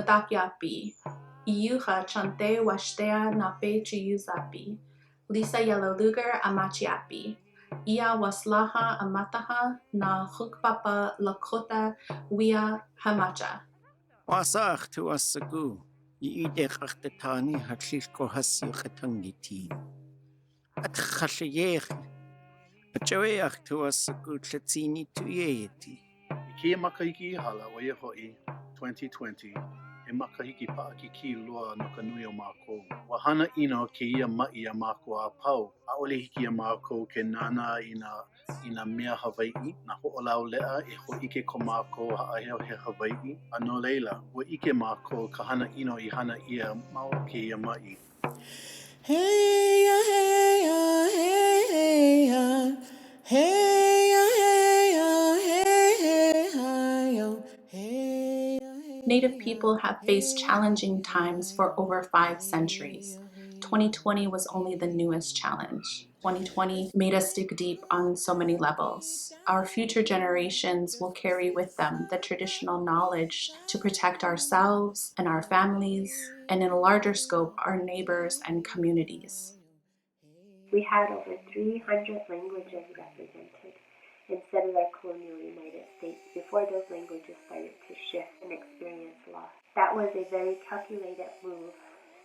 Wadakyapi, Iyuha Chante Washtea Nape Chuyuzapi, Lisa Yalalugar Amachiapi, Ia Waslaha Amataha Na Hukpapa Lakota Wia Hamacha. Wasach to Asagu, Yidek Achtetani Hatlishko Hasio Hatangiti. At Hashayech, Achoeach to Asagu Tlatzini to Yeti. Kia makaiki hala o ia hoi 2020 e makahiki paaki ki loa no ka nui o mākou. Wahana ino ke ia mai a mākou a pau. A ole hiki a mākou ke nana ina mea Hawaii. Na ho'olau lea e ho ike ko mākou haaheo he Hawaii. Ano leila, ua ike mākou ka hana ino I hana ia mau ke ia mai. Hey ya, hey ya, hey ya, hey ya, hey ya, hey ya, hey ya. Native people have faced challenging times for over 5 centuries. 2020 was only the newest challenge. 2020 made us dig deep on so many levels. Our future generations will carry with them the traditional knowledge to protect ourselves and our families, and in a larger scope, our neighbors and communities. We had over 300 languages represented in settler colonial United States before those languages started to shift and experience loss. That was a very calculated move,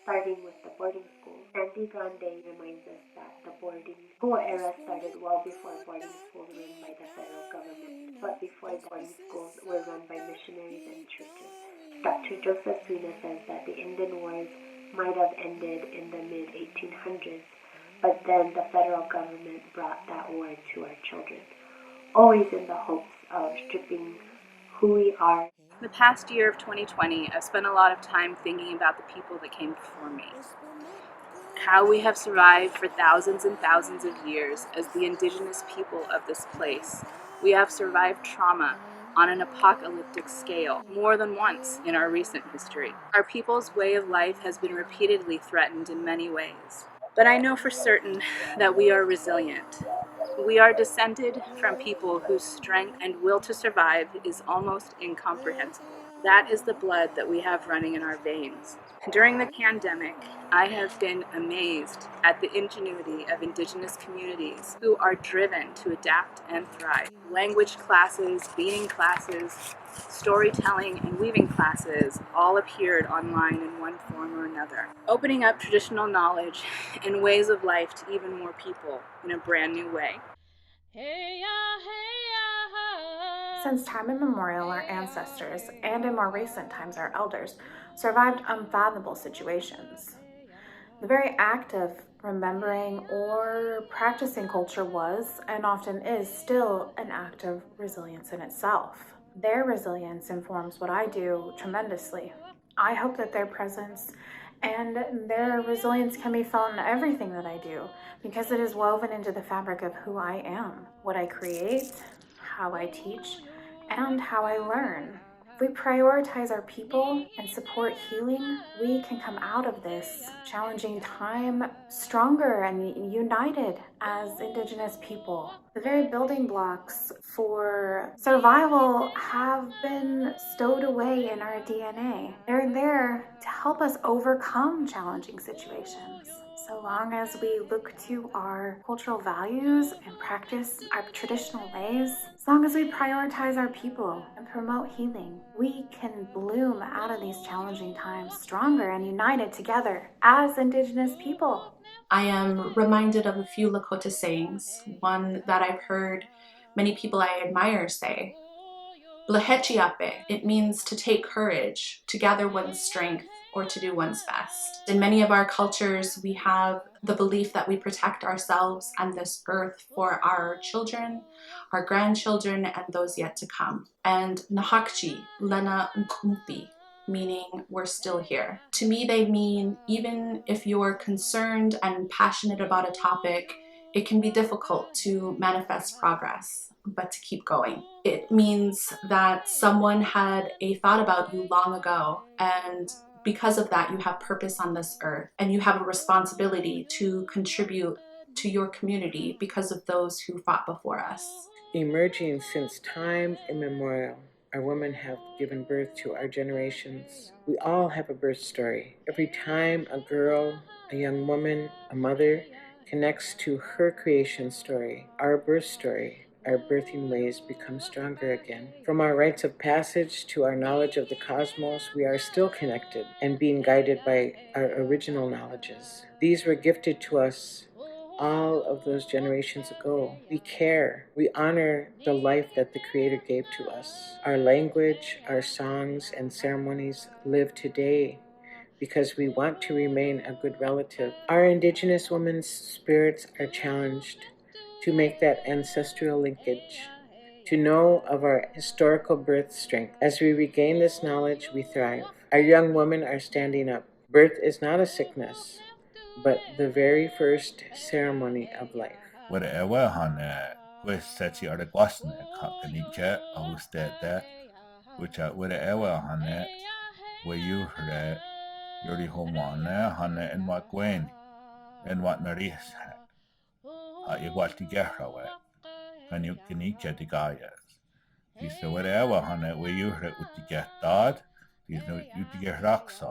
starting with the boarding school. Andy Grande reminds us that the boarding school era started well before boarding schools run by the federal government, but before boarding schools were run by missionaries and churches. Dr. Joseph Sweeney says that the Indian Wars might have ended in the mid-1800s, but then the federal government brought that war to our children, always in the hopes of stripping who we are. The past year of 2020, I've spent a lot of time thinking about the people that came before me. How we have survived for thousands and thousands of years as the indigenous people of this place. We have survived trauma on an apocalyptic scale more than once in our recent history. Our people's way of life has been repeatedly threatened in many ways. But I know for certain that we are resilient. We are descended from people whose strength and will to survive is almost incomprehensible. That is the blood that we have running in our veins. During the pandemic, I have been amazed at the ingenuity of Indigenous communities who are driven to adapt and thrive. Language classes, beading classes, storytelling and weaving classes all appeared online in one form or another, opening up traditional knowledge and ways of life to even more people in a brand new way. Since time immemorial, our ancestors, and in more recent times our elders, survived unfathomable situations. The very act of remembering or practicing culture was, and often is, still an act of resilience in itself. Their resilience informs what I do tremendously. I hope that their presence and their resilience can be felt in everything that I do, because it is woven into the fabric of who I am, what I create, how I teach, and how I learn. If we prioritize our people and support healing, we can come out of this challenging time stronger and united as Indigenous people. The very building blocks for survival have been stowed away in our DNA. They're there to help us overcome challenging situations. So long as we look to our cultural values and practice our traditional ways, as long as we prioritize our people and promote healing, we can bloom out of these challenging times stronger and united together as Indigenous people. I am reminded of a few Lakota sayings. One that I've heard many people I admire say, Blehechiape. It means to take courage, to gather one's strength, or to do one's best. In many of our cultures, we have the belief that we protect ourselves and this earth for our children, our grandchildren, and those yet to come. And Nahakchi, Lena Nkumpi, meaning we're still here. To me, they mean even if you're concerned and passionate about a topic, it can be difficult to manifest progress, but to keep going. It means that someone had a thought about you long ago, and because of that, you have purpose on this earth, and you have a responsibility to contribute to your community because of those who fought before us. Emerging since time immemorial, our women have given birth to our generations. We all have a birth story. Every time a girl, a young woman, a mother connects to her creation story, our birth story, our birthing ways become stronger again. From our rites of passage to our knowledge of the cosmos, we are still connected and being guided by our original knowledges. These were gifted to us all of those generations ago. We care. We honor the life that the Creator gave to us. Our language, our songs, and ceremonies live today because we want to remain a good relative. Our Indigenous women's spirits are challenged to make that ancestral linkage, to know of our historical birth strength. As we regain this knowledge, we thrive. Our young women are standing up. Birth is not a sickness, but the very first ceremony of life. Whatever hane questi are guasne kakanike austet which whatever hane where you re yori homane hane and what gwen and what naris you got to get away can you the gayas these whatever hane where you re with the get dad these no you to get rocks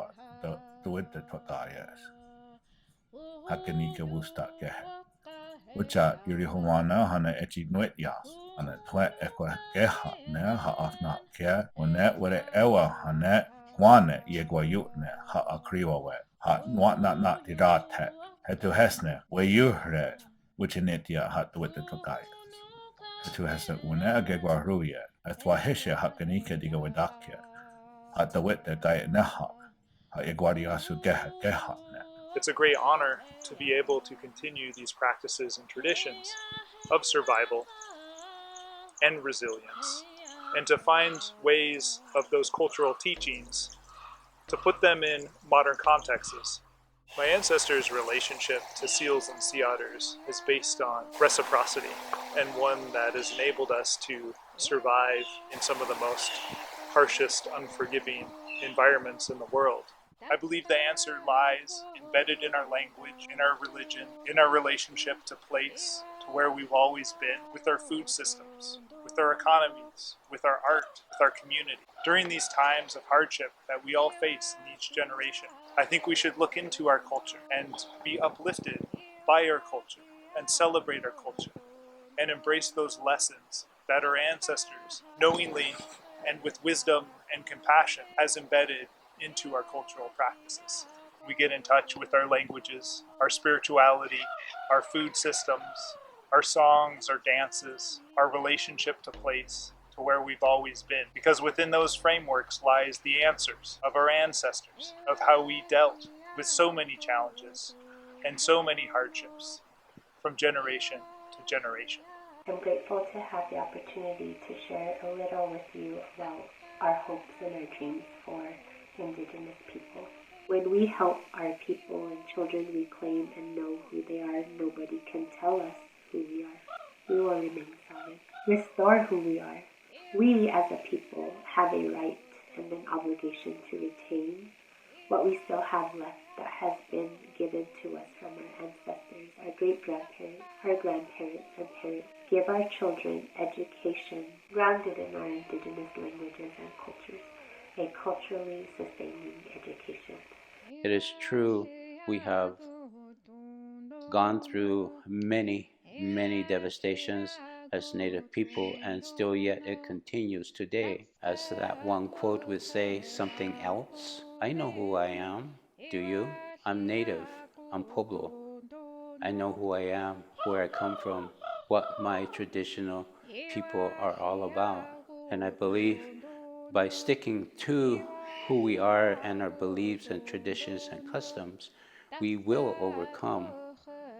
the with the gayas hakanike wusta get Ucha yuri humana hana echi nuet yas. Ana twe ekwa geha ne ha afna ke one were ewa hane kwane yegwa yutne ha akriwa we. Ha nwat not dirate. Hetu hesne we yuhre which initia hat with the tokayas. Hetu hesne une agegwa ruye. Etwa hishe hakanike diga wedakya. Hat the wit the guy neha. Ha igwariasu geha ne. It's a great honor to be able to continue these practices and traditions of survival and resilience, and to find ways of those cultural teachings to put them in modern contexts. My ancestors' relationship to seals and sea otters is based on reciprocity, and one that has enabled us to survive in some of the most harshest, unforgiving environments in the world. I believe the answer lies embedded in our language, in our religion, in our relationship to place, to where we've always been, with our food systems, with our economies, with our art, with our community. During these times of hardship that we all face in each generation, I think we should look into our culture and be uplifted by our culture and celebrate our culture and embrace those lessons that our ancestors knowingly and with wisdom and compassion has embedded into our cultural practices. We get in touch with our languages, our spirituality, our food systems, our songs, our dances, our relationship to place, to where we've always been. Because within those frameworks lies the answers of our ancestors, of how we dealt with so many challenges and so many hardships from generation to generation. I'm grateful to have the opportunity to share a little with you about our hopes and our dreams for Indigenous people. When we help our people and children reclaim and know who they are, nobody can tell us who we are. We will remain silent. Restore who we are. We as a people have a right and an obligation to retain what we still have left that has been given to us from our ancestors, our great-grandparents, our grandparents and parents. Give our children education grounded in our Indigenous languages and cultures, a culturally sustaining education. It is true, we have gone through many devastations as Native people, and still yet it continues today. As that one quote would say, something else. I know who I am. Do you? I'm Native. I'm Pueblo. I know who I am, where I come from, what my traditional people are all about. And I believe by sticking to who we are and our beliefs and traditions and customs, we will overcome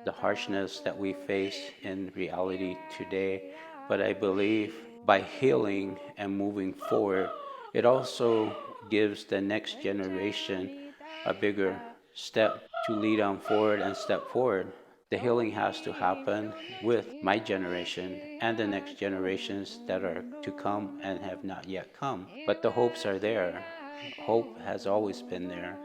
the harshness that we face in reality today. But I believe by healing and moving forward, it also gives the next generation a bigger step to lead on forward and step forward. The healing has to happen with my generation and the next generations that are to come and have not yet come. But the hopes are there. Hope has always been there.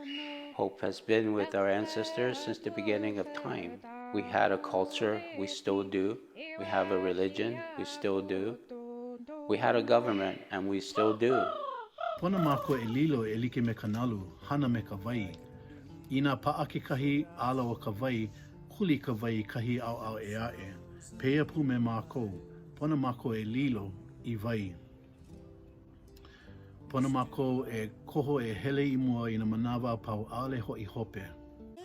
Hope has been with our ancestors since the beginning of time. We had a culture, we still do. We have a religion, we still do. We had a government, and we still do. Pona mako e lilo e like me kanalu, hana me ka vai. Ina pa'a ke kahi ala o ka vai, huli ka vai kahi au e ae. Pea pu me mako, pona mako e lilo I vai. Pona mako e koho e hele I mua I na manawa pau ale ho I hope.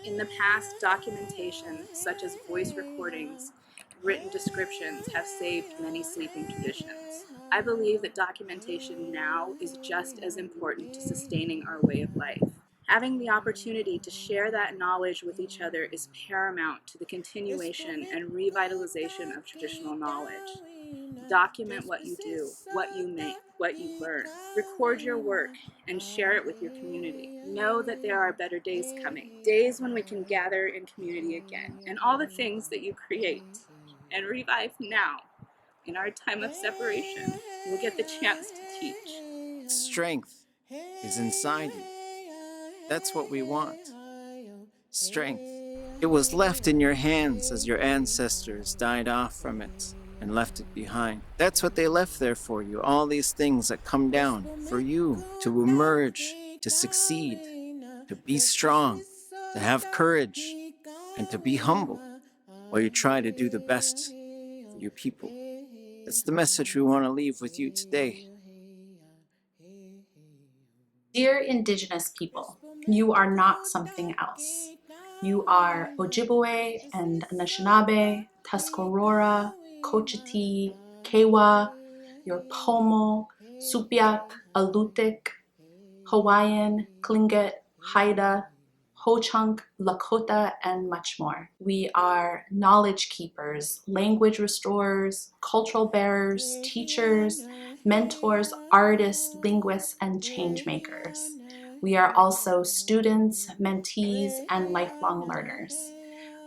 In the past, documentation, such as voice recordings, written descriptions, have saved many sleeping traditions. I believe that documentation now is just as important to sustaining our way of life. Having the opportunity to share that knowledge with each other is paramount to the continuation and revitalization of traditional knowledge. Document what you do, what you make, what you learn. Record your work and share it with your community. Know that there are better days coming, days when we can gather in community again, and all the things that you create and revive now in our time of separation, we'll get the chance to teach. Strength is inside you. That's what we want. Strength. It was left in your hands as your ancestors died off from it and left it behind. That's what they left there for you, all these things that come down for you to emerge, to succeed, to be strong, to have courage, and to be humble while you try to do the best for your people. That's the message we want to leave with you today. Dear Indigenous people, you are not something else. You are Ojibwe and Anishinaabe, Tuscarora, Cochiti, Kewa, your Pomo, Supiak, Alutiiq, Hawaiian, Tlingit, Haida, Ho-Chunk, Lakota, and much more. We are knowledge keepers, language restorers, cultural bearers, teachers, mentors, artists, linguists, and change makers. We are also students, mentees, and lifelong learners.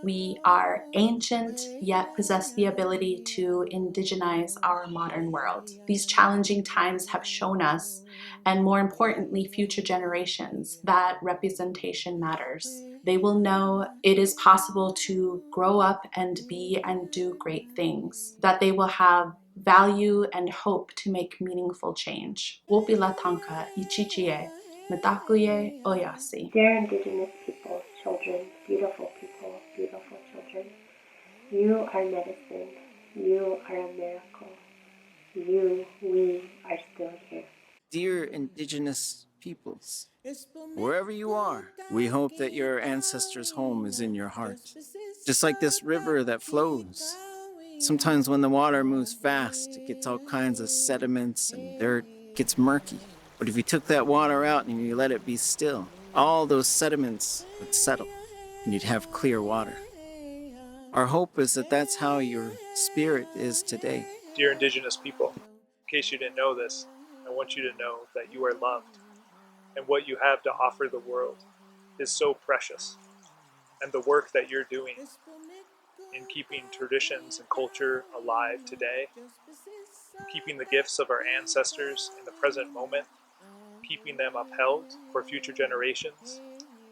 We are ancient, yet possess the ability to indigenize our modern world. These challenging times have shown us, and more importantly, future generations, that representation matters. They will know it is possible to grow up and be and do great things, that they will have value and hope to make meaningful change. Wopilatanka ichichie, metakuye oyasi. Dear Indigenous people, children, beautiful people, beautiful children, you are medicine. You are a miracle. We are still here. Dear Indigenous peoples, wherever you are, we hope that your ancestors' home is in your heart. Just like this river that flows. Sometimes when the water moves fast, it gets all kinds of sediments and dirt, it gets murky. But if you took that water out and you let it be still, all those sediments would settle and you'd have clear water. Our hope is that that's how your spirit is today. Dear Indigenous people, in case you didn't know this, I want you to know that you are loved, and what you have to offer the world is so precious. And the work that you're doing in keeping traditions and culture alive today, keeping the gifts of our ancestors in the present moment, keeping them upheld for future generations,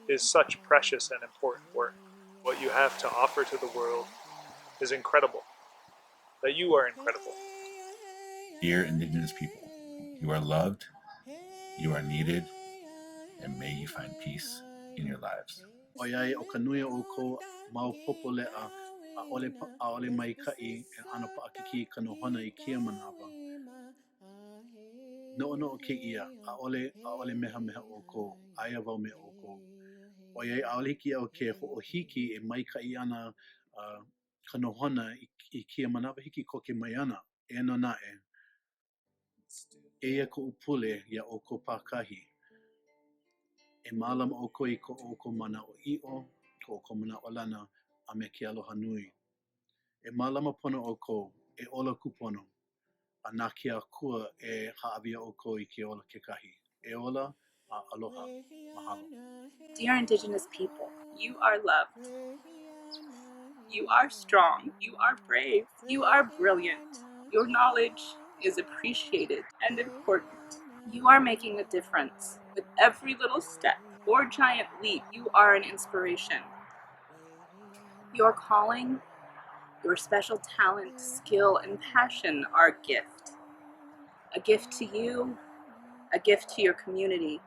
is such precious and important work. What you have to offer to the world is incredible. That you are incredible. Dear Indigenous people, you are loved, you are needed, and may you find peace in your lives. Oyai o kanuia o ko mau popo lea a ole mai kai e ana paakiki kanohona I kia manawa. No o ke ia a ole meha o ko aia wau me o ko. Oyai a ole hiki au ke ho o hiki e mai kai ana kanohona I kia manawa hiki ko ke mai ana e no na Eia ko upule ia o ko pakahi. E malama o ko I ko o ko mana o i'o, ko o ko mana o lana a me ke aloha nui. E malama pono o ko e ola kupono a nā ke akua e haawia o ko I ke ola kekahi. E ola a aloha. Mahalo. Dear Indigenous people, you are loved. You are strong. You are brave. You are brilliant. Your knowledge is appreciated and important. You are making a difference. With every little step or giant leap, you are an inspiration. Your calling, your special talent, skill, and passion are a gift. a gift to you, a gift to your community,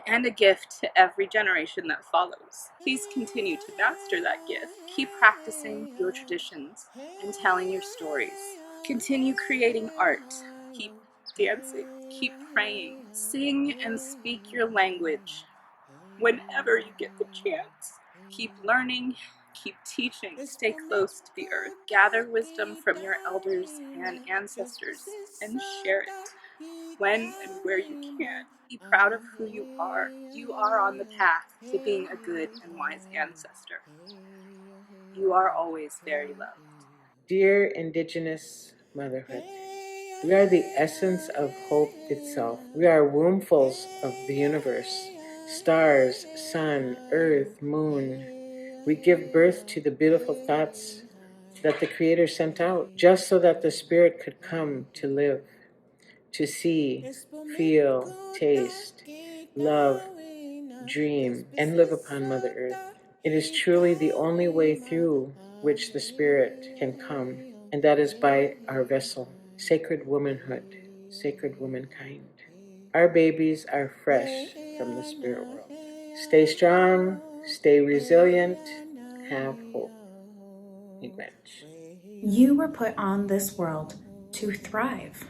and a gift to every generation that follows. Please continue to master that gift. Keep practicing your traditions and telling your stories. Continue creating art. Keep dancing. Keep praying. Sing and speak your language whenever you get the chance. Keep learning. Keep teaching. Stay close to the earth. Gather wisdom from your elders and ancestors and share it when and where you can. Be proud of who you are. You are on the path to being a good and wise ancestor. You are always very loved. Dear Indigenous Motherhood, we are the essence of hope itself. We are wombfuls of the universe, stars, sun, earth, moon. We give birth to the beautiful thoughts that the Creator sent out just so that the Spirit could come to live, to see, feel, taste, love, dream, and live upon Mother Earth. It is truly the only way through which the Spirit can come, and that is by our vessel, sacred womanhood, sacred womankind. Our babies are fresh from the spirit world. Stay strong, stay resilient, have hope. Miigwech. You were put on this world to thrive.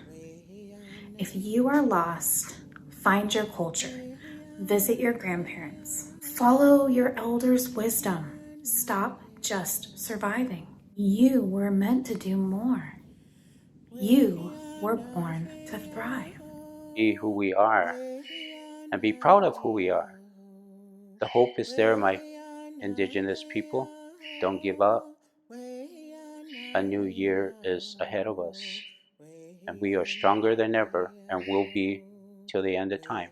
If you are lost, find your culture, visit your grandparents, follow your elders' wisdom. Stop just surviving. You were meant to do more. You were born to thrive. Be who we are and be proud of who we are. The hope is there, my Indigenous people. Don't give up. A new year is ahead of us, and we are stronger than ever and will be till the end of time.